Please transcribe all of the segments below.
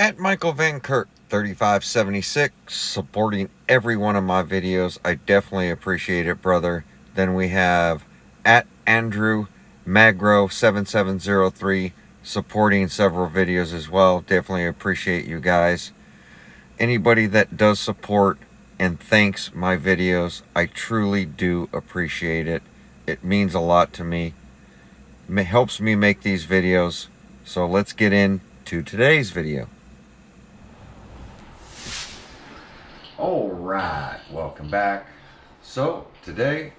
At Michael Van Kurt 3576, supporting every one of my videos. I definitely appreciate it, brother. Then we have at Andrew Magro 7703, supporting several videos as well. Definitely appreciate you guys. Anybody that does support and thanks my videos, I truly do appreciate it. It means a lot to me. It helps me make these videos. So let's get into today's video. Alright, welcome back. So today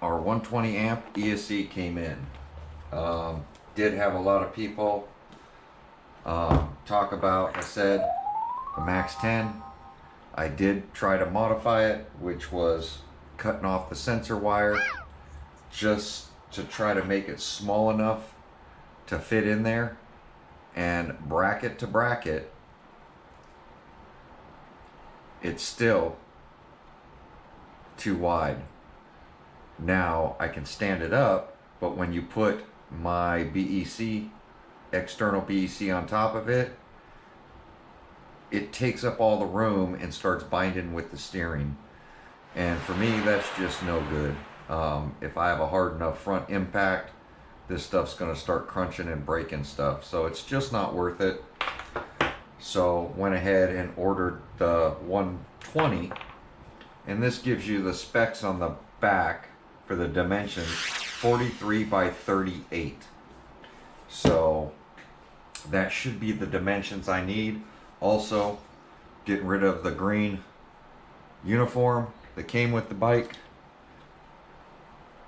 our 120 amp ESC came in. Did have a lot of people talk about, I said, the Max 10. I did try to modify it, which was cutting off the sensor wire just to try to make it small enough to fit in there, and bracket to bracket it's still too wide. Now I can stand it up, but when you put my BEC, external BEC on top of it, it takes up all the room and starts binding with the steering. And for me, that's just no good. If I have a hard enough front impact, this stuff's gonna start crunching and breaking stuff. So it's just not worth it. So went ahead and ordered the 120, and this gives you the specs on the back for the dimensions, 43 by 38. So that should be the dimensions I need. Also, getting rid of the green uniform that came with the bike,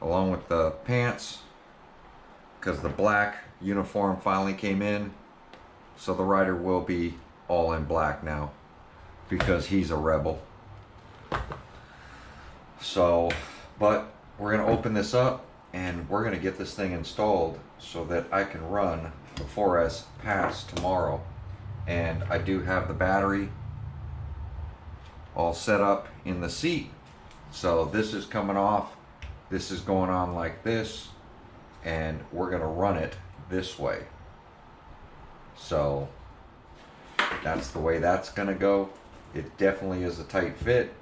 along with the pants, because the black uniform finally came in. So the rider will be all in black now because he's a rebel. So, but we're gonna open this up and we're gonna get this thing installed so that I can run the 4S Pass tomorrow. And I do have the battery all set up in the seat. So this is coming off, this is going on like this, and we're gonna run it this way. So that's the way that's gonna go. It definitely is a tight fit.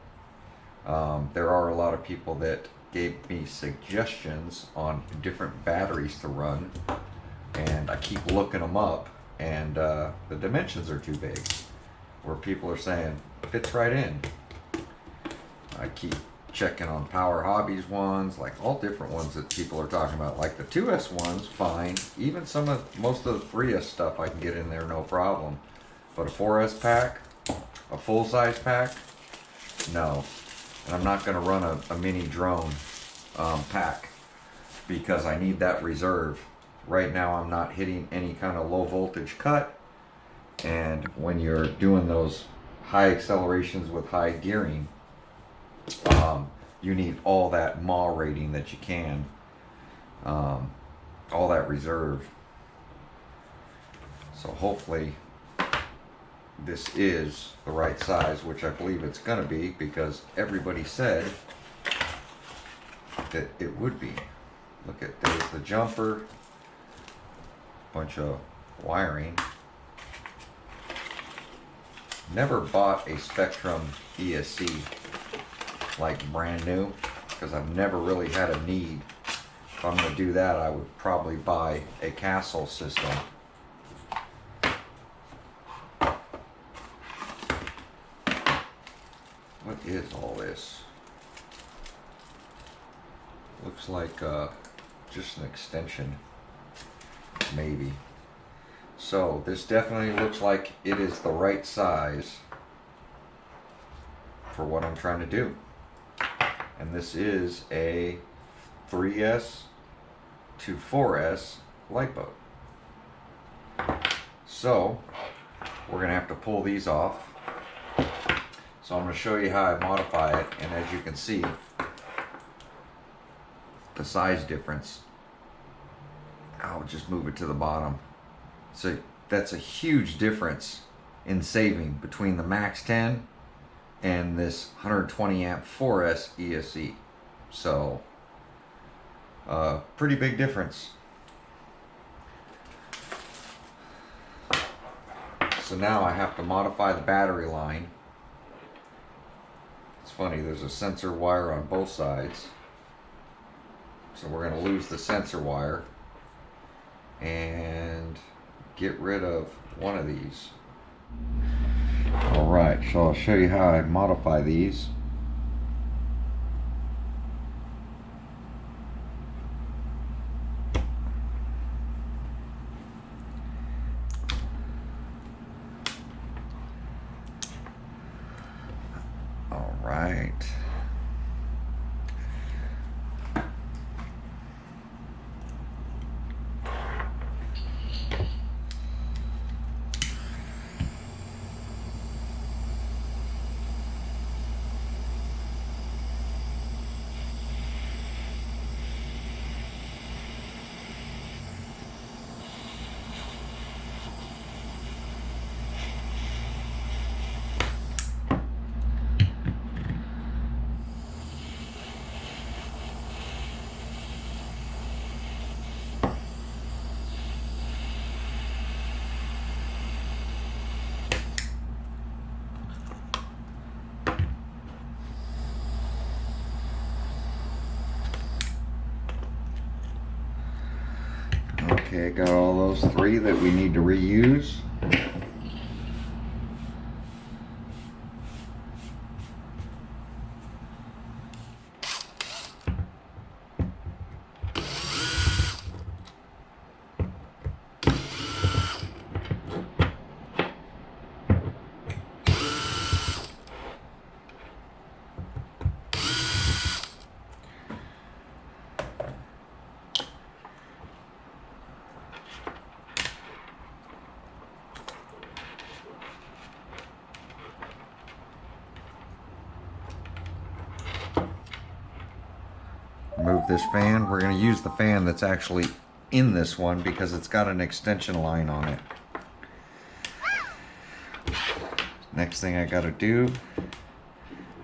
There are a lot of people that gave me suggestions on different batteries to run, and I keep looking them up, and the dimensions are too big, where people are saying it fits right in. I keep checking on Power Hobbies ones, like all different ones that people are talking about, like the 2S ones, fine. Even most of the 3S stuff I can get in there, no problem. But a 4S pack, a full size pack, no. And I'm not gonna run a mini drone pack because I need that reserve. Right now I'm not hitting any kind of low voltage cut. And when you're doing those high accelerations with high gearing, you need all that mAh rating that you can, all that reserve. So hopefully this is the right size, which I believe it's gonna be because everybody said that it would be. Look at, there's the jumper, bunch of wiring. Never bought a Spectrum ESC like brand new because I've never really had a need. If I'm going to do that, I would probably buy a Castle system. What is all this? Looks like just an extension, maybe. So this definitely looks like it is the right size for what I'm trying to do. And this is a 3S to 4S light boat. So we're gonna have to pull these off. So I'm gonna show you how I modify it, and as you can see, the size difference. I'll just move it to the bottom. So that's a huge difference in saving between the Max 10 and this 120 amp 4S ESC. So pretty big difference. So now I have to modify the battery line. It's funny, there's a sensor wire on both sides. So we're going to lose the sensor wire and get rid of one of these. Alright, so I'll show you how I modify these. Alright. Okay, got all those three that we need to reuse. Remove this fan. We're going to use the fan that's actually in this one because it's got an extension line on it. Next thing I got to do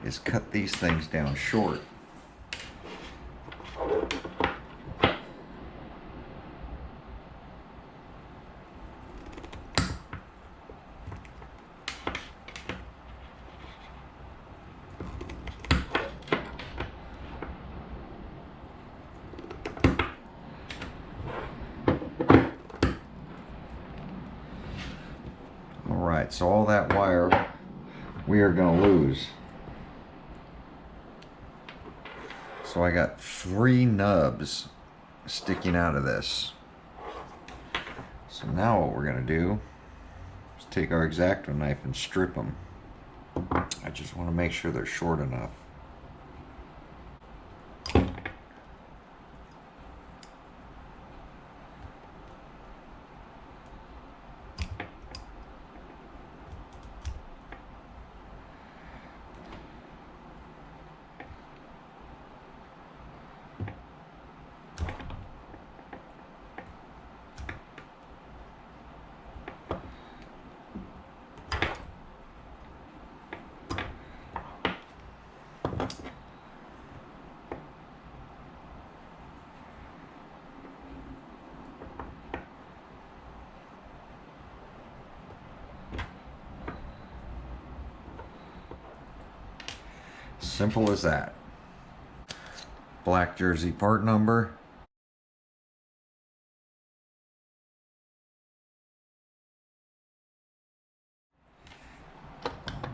is cut these things down short. Alright, so all that wire we are going to lose. So I got 3 nubs sticking out of this. So now what we're going to do is take our X-Acto knife and strip them. I just want to make sure they're short enough. Simple as that. Black jersey part number.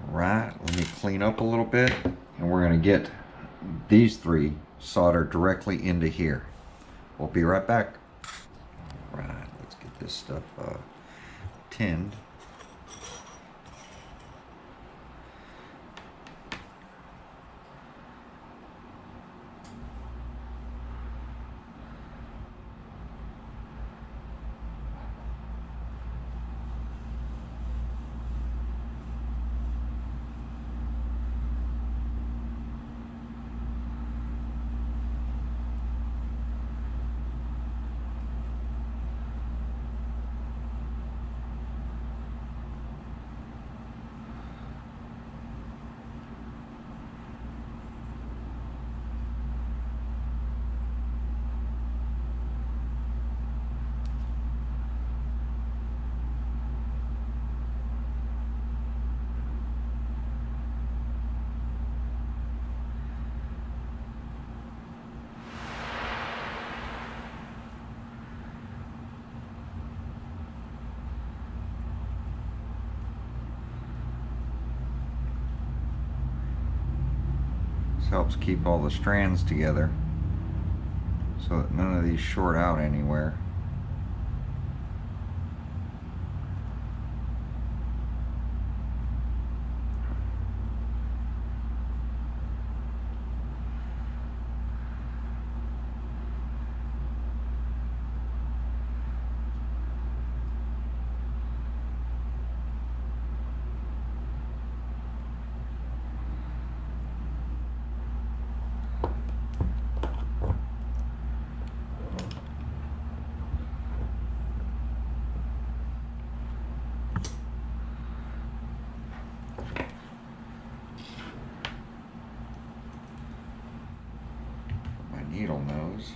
Right, let me clean up a little bit and we're going to get these 3 soldered directly into here. We'll be right back. Right, let's get this stuff tinned. helps keep all the strands together so that none of these short out anywhere. Needle nose.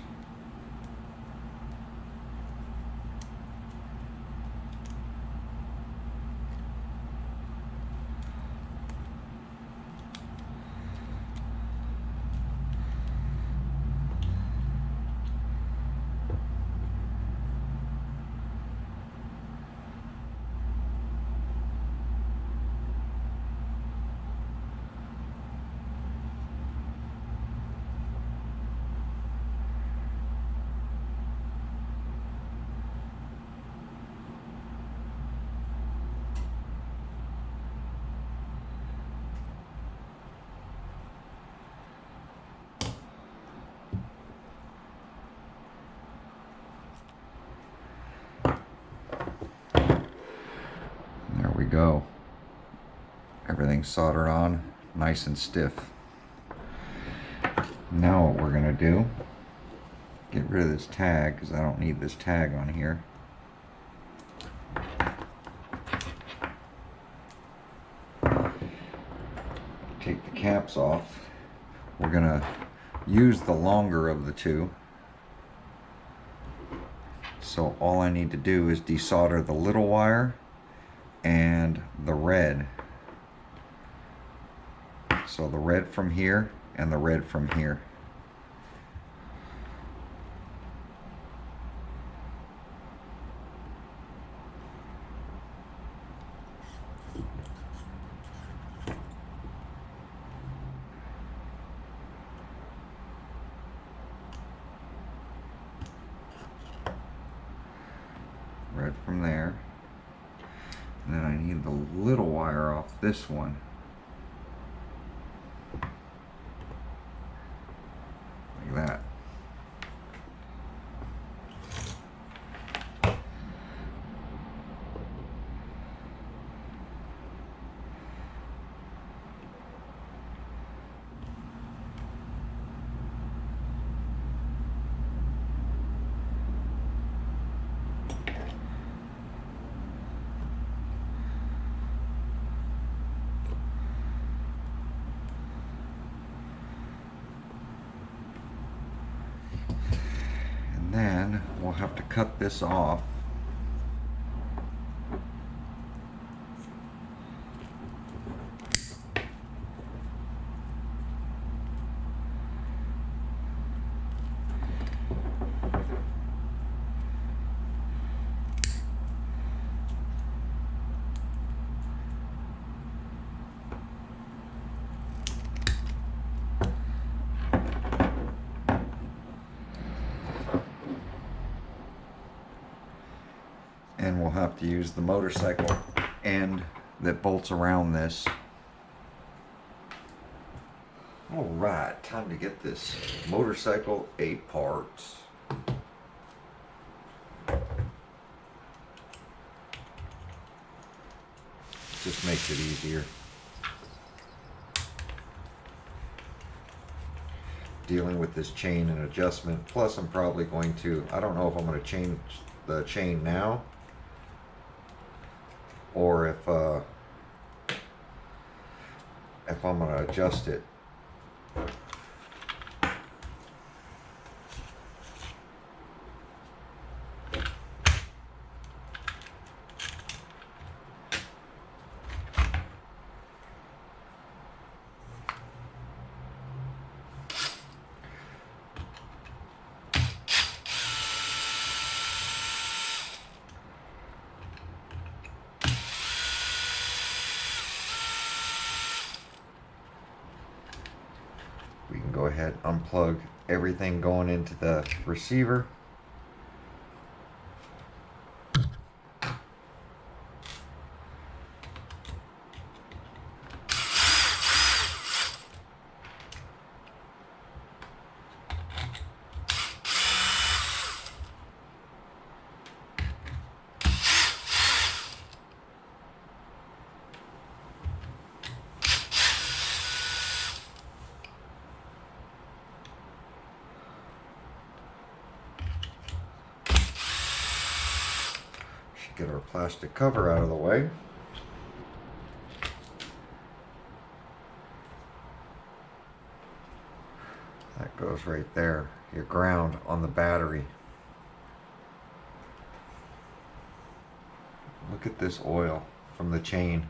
There we go. Everything's soldered on, nice and stiff. Now what we're gonna do, get rid of this tag because I don't need this tag on here. Take the caps off. We're gonna use the longer of the two. So all I need to do is desolder the little wire and the red. So the red from here and the red from here. Red from there. And then I need the little wire off this one. Like that. Then we'll have to cut this off. And we'll have to use the motorcycle end that bolts around this. All right, time to get this motorcycle apart. Just makes it easier. Dealing with this chain and adjustment. Plus I'm probably going to, I don't know if I'm going to change the chain now, or if I'm going to adjust it. We can go ahead and unplug everything going into the receiver. Get our plastic cover out of the way. That goes right there, your ground on the battery. Look at this oil from the chain.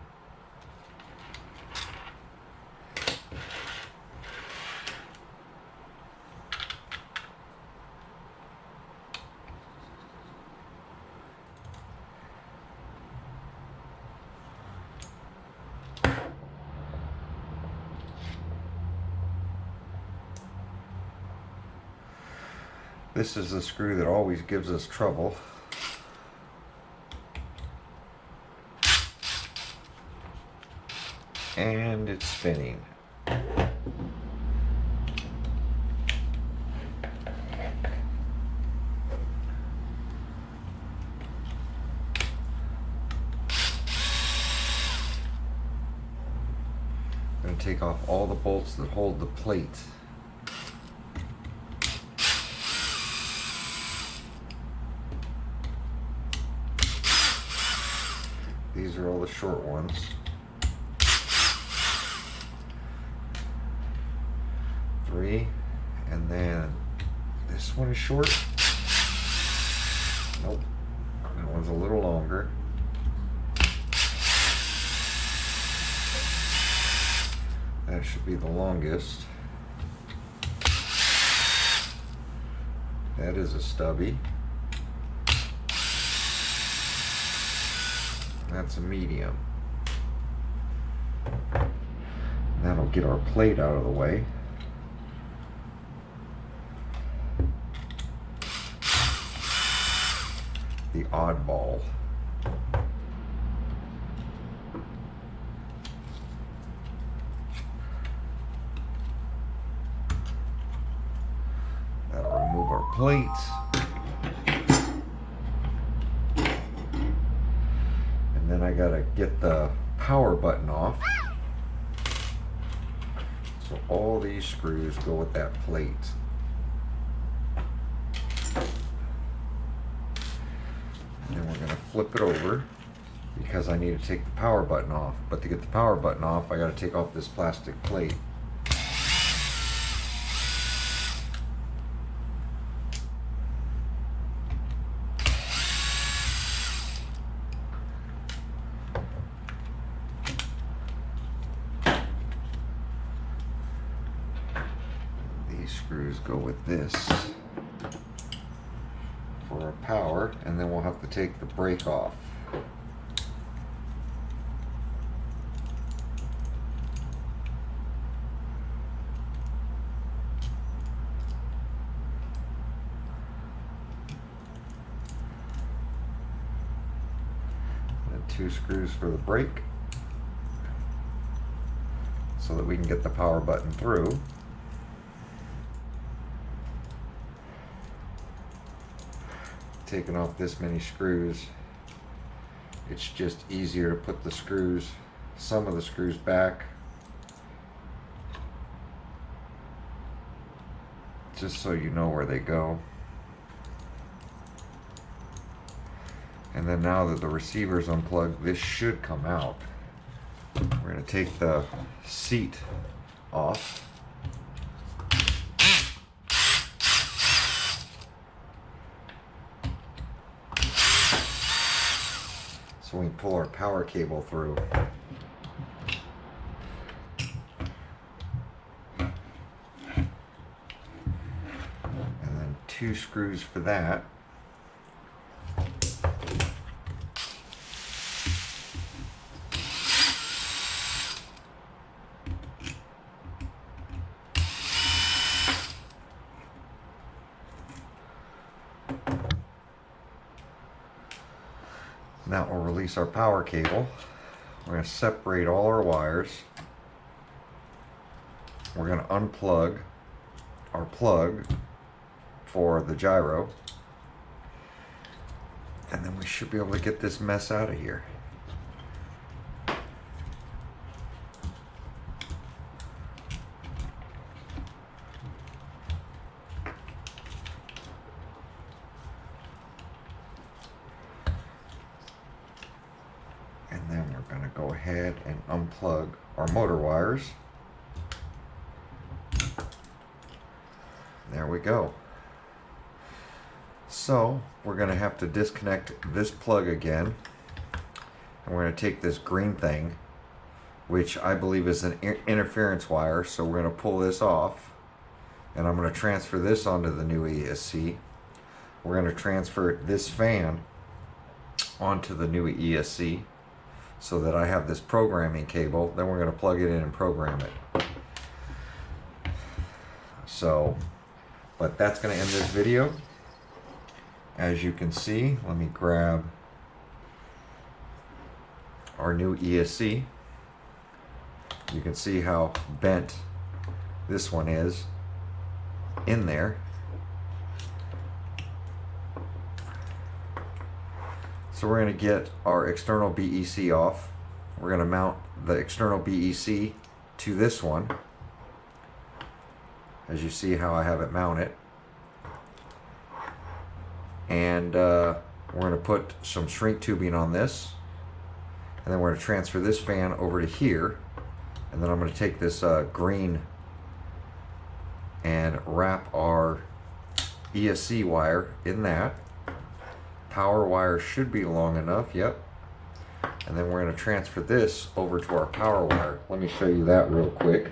This is the screw that always gives us trouble. And it's spinning. I'm going to take off all the bolts that hold the plate. These are all the short ones. Three, and then this one is short. Nope, that one's a little longer. That should be the longest. That is a stubby. That's a medium. That'll get our plate out of the way. The oddball. That'll remove our plates. And then I gotta get the power button off. So all these screws go with that plate. And then we're gonna flip it over because I need to take the power button off. But to get the power button off, I gotta take off this plastic plate. Screws go with this for our power, and then we'll have to take the brake off. And 2 screws for the brake so that we can get the power button through. Taking off this many screws, it's just easier to put the screws, some of the screws back, just so you know where they go. And then now that the receiver's unplugged, this should come out. We're going to take the seat off. So we can pull our power cable through. And then 2 screws for that. Now we'll release our power cable. We're going to separate all our wires. We're going to unplug our plug for the gyro. And then we should be able to get this mess out of here. And then we're going to go ahead and unplug our motor wires. There we go. So we're going to have to disconnect this plug again. And we're going to take this green thing, which I believe is an interference wire. So we're going to pull this off. And I'm going to transfer this onto the new ESC. We're going to transfer this fan onto the new ESC so that I have this programming cable. Then we're going to plug it in and program it. So, but that's going to end this video. As you can see, let me grab our new ESC. You can see how bent this one is in there. So we're going to get our external BEC off. We're going to mount the external BEC to this one, as you see how I have it mounted. And we're going to put some shrink tubing on this, and then we're going to transfer this fan over to here, and then I'm going to take this green and wrap our ESC wire in that. Power wire should be long enough, yep. And then we're going to transfer this over to our power wire. Let me show you that real quick,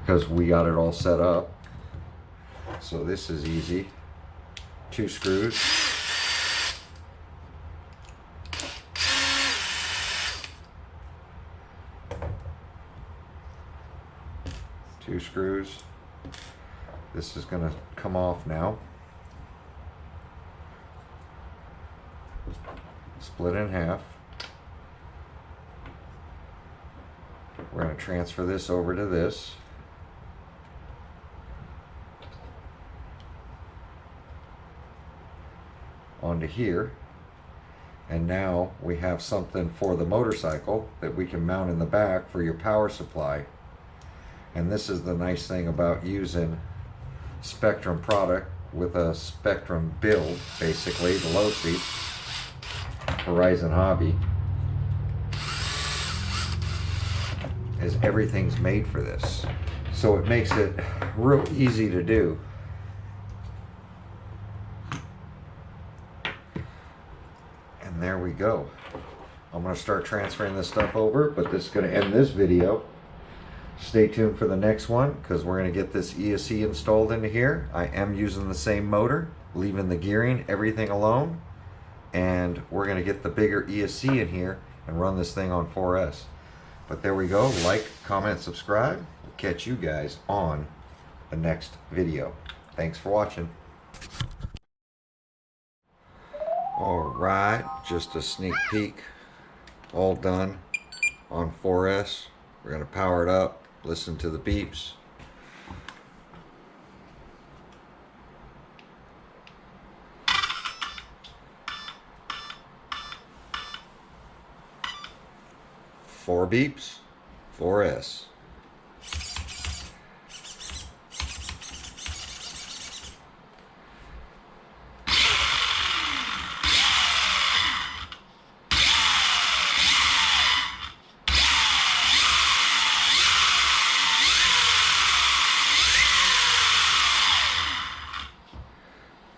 because we got it all set up. So this is easy. 2 screws. Two screws. This is going to come off now. Split in half. We're going to transfer this over to this. Onto here. And now we have something for the motorcycle that we can mount in the back for your power supply. And this is the nice thing about using Spectrum product with a Spectrum build, basically, the low seat, Horizon Hobby, is everything's made for this. So it makes it real easy to do. And there we go. I'm going to start transferring this stuff over, but this is going to end this video. Stay tuned for the next one, because we're going to get this ESC installed into here. I am using the same motor, leaving the gearing, everything alone. And we're going to get the bigger ESC in here and run this thing on 4S. But there we go. Like, comment, subscribe. We'll catch you guys on the next video. Thanks for watching. Alright, just a sneak peek. All done on 4S. We're going to power it up. Listen to the beeps. Four beeps, 4S.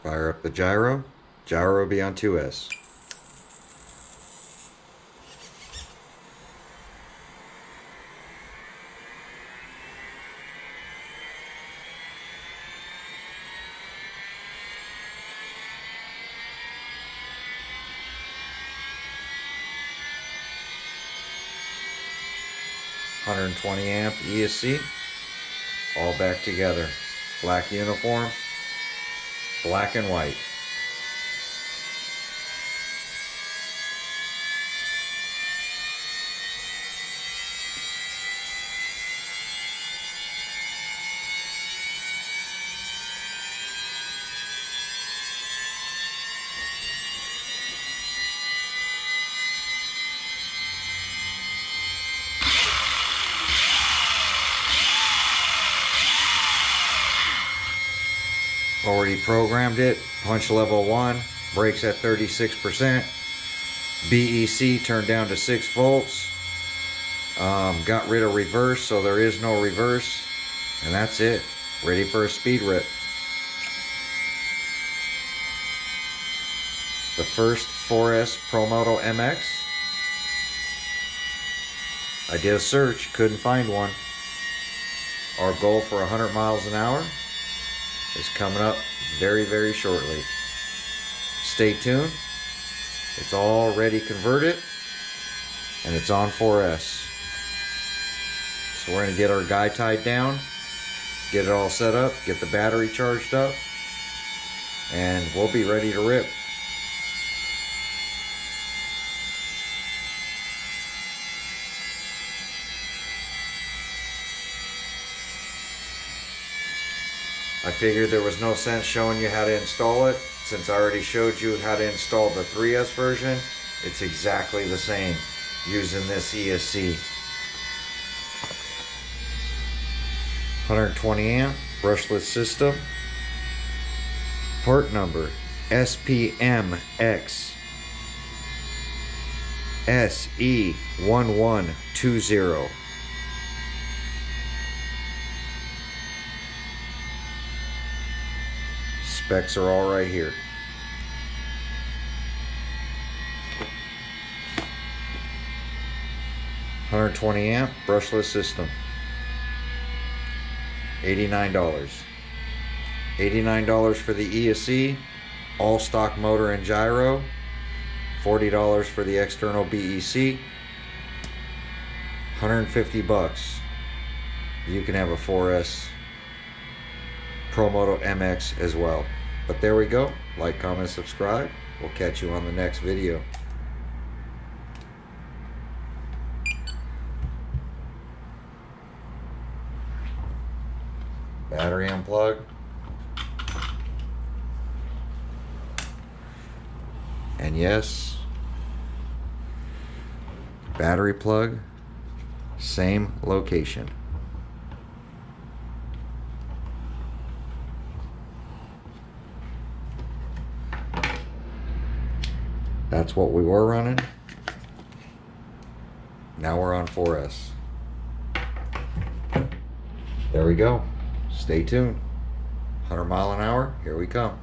Fire up the gyro. Gyro will be on 2S. $120 amp ESC, all back together. Black uniform, black and white. Already programmed it. Punch level 1. Brakes at 36%. BEC turned down to 6 volts. Got rid of reverse, so there is no reverse. And that's it. Ready for a speed rip. The first 4S Promoto MX. I did a search, couldn't find one. Our goal for 100 miles an hour is coming up very, very shortly. Stay tuned. It's already converted and it's on 4S. So we're going to get our guy tied down, get it all set up, get the battery charged up, and we'll be ready to rip. I figured there was no sense showing you how to install it, since I already showed you how to install the 3S version. It's exactly the same using this ESC. 120 amp brushless system. Part number SPMX SE1120. Specs are all right here. $120 amp brushless system. $89. $89 for the ESC, all stock motor and gyro. $40 for the external BEC. 150 bucks. You can have a 4S Promoto MX as well. But there we go. Like, comment, subscribe. We'll catch you on the next video. Battery unplug. And yes, battery plug, same location. That's what we were running. Now we're on 4S. There we go. Stay tuned. 100 mile an hour, here we come.